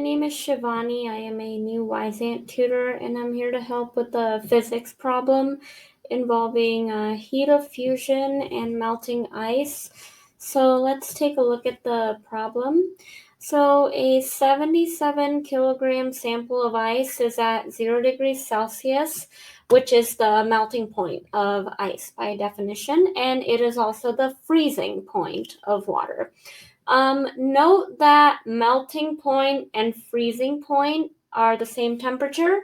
name is Shivani. I am a new Wyzant tutor, and I'm here to help with the physics problem involving heat of fusion and melting ice. So let's take a look at the problem. So a 77 kilogram sample of ice is at 0 degrees Celsius, which is the melting point of ice by definition, and it is also the freezing point of water. Note that melting point and freezing point are the same temperature,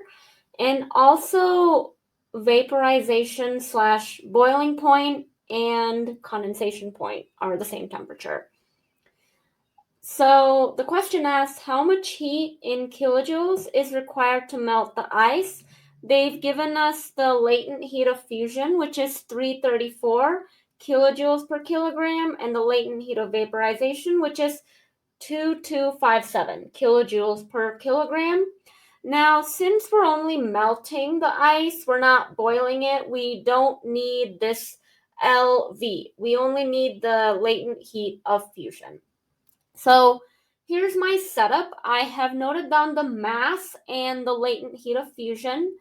and also vaporization / boiling point and condensation point are the same temperature. So the question asks, how much heat in kilojoules is required to melt the ice? They've given us the latent heat of fusion, which is 334 kilojoules per kilogram, and the latent heat of vaporization, which is 2257 kilojoules per kilogram. Now, since we're only melting the ice, we're not boiling it, we don't need this LV. We only need the latent heat of fusion. So here's my setup. I have noted down the mass and the latent heat of fusion.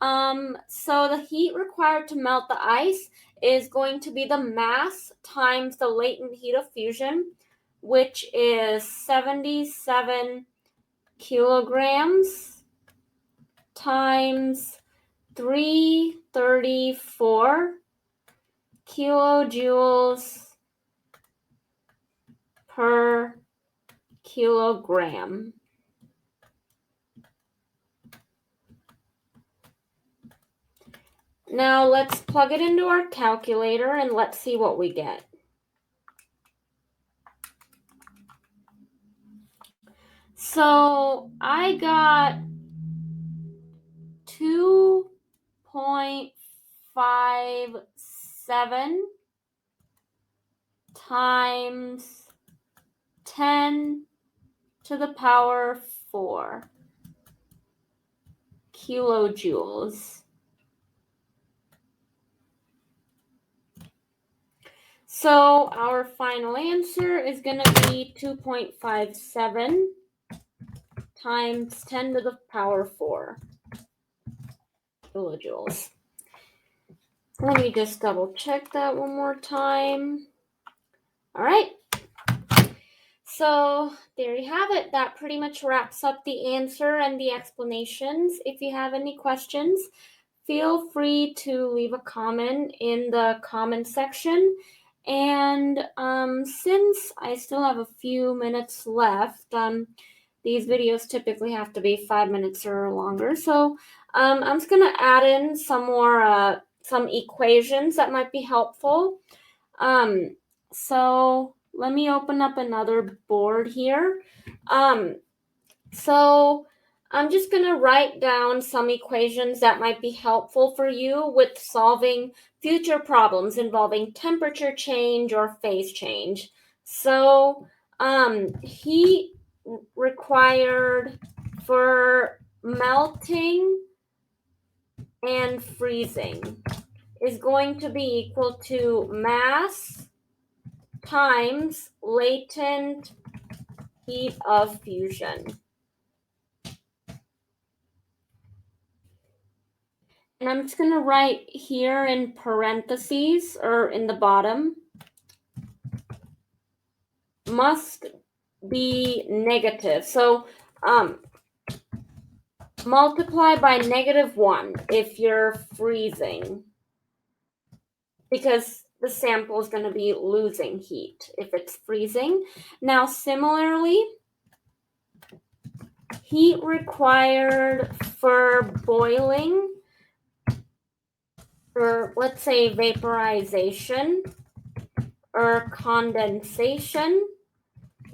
So the heat required to melt the ice is going to be the mass times the latent heat of fusion, which is 77 kilograms times 334 kilojoules per kilogram. Now let's plug it into our calculator and let's see what we get. So I got 2.57 times 10 to the power 4 kilojoules. So our final answer is going to be 2.57 times 10 to the power 4 kilojoules. Let me just double check that one more time. All right. So there you have it. That pretty much wraps up the answer and the explanations. If you have any questions, feel free to leave a comment in the comment section. And since I still have a few minutes left, these videos typically have to be 5 minutes or longer. So I'm just going to add in some more some equations that might be helpful. So let me open up another board here. So I'm just going to write down some equations that might be helpful for you with solving future problems involving temperature change or phase change. So heat required for melting and freezing is going to be equal to mass times latent heat of fusion. And I'm just going to write here in parentheses or in the bottom, must be negative. So multiply by -1 if you're freezing, because the sample is going to be losing heat if it's freezing. Now, similarly, heat required for boiling, or let's say vaporization or condensation,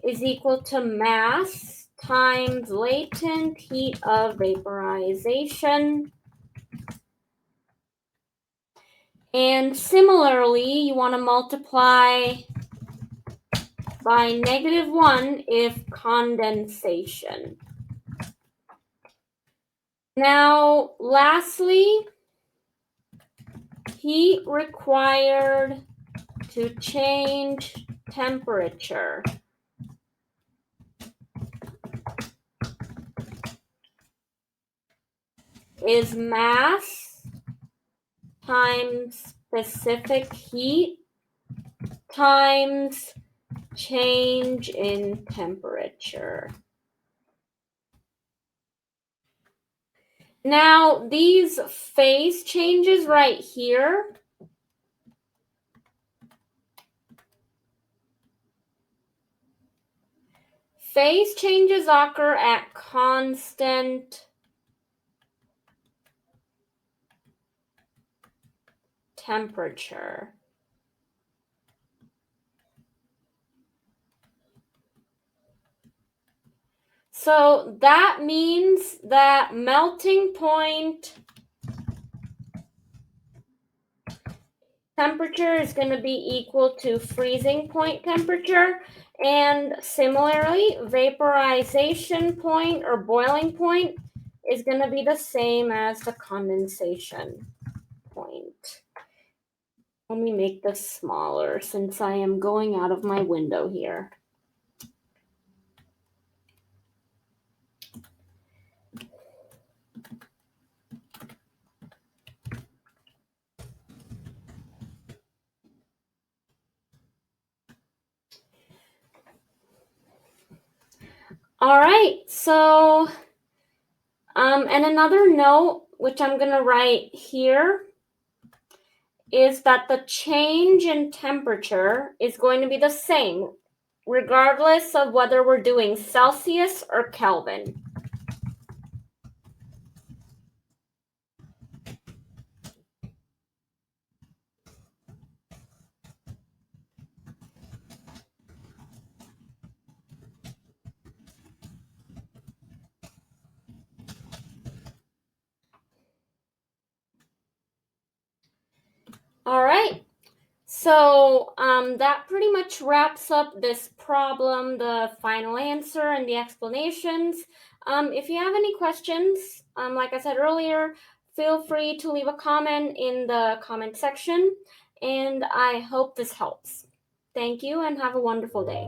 is equal to mass times latent heat of vaporization. And similarly, you want to multiply by -1 if condensation. Now, lastly, heat required to change temperature is mass times specific heat times change in temperature. Now, these phase changes right here, phase changes occur at constant temperature. So that means that melting point temperature is going to be equal to freezing point temperature, and similarly, vaporization point or boiling point is going to be the same as the condensation point. Let me make this smaller since I am going out of my window here. All right, so and another note, which I'm going to write here, is that the change in temperature is going to be the same, regardless of whether we're doing Celsius or Kelvin. All right. So that pretty much wraps up this problem, the final answer and the explanations. If you have any questions, like I said earlier, feel free to leave a comment in the comment section, and I hope this helps. Thank you and have a wonderful day.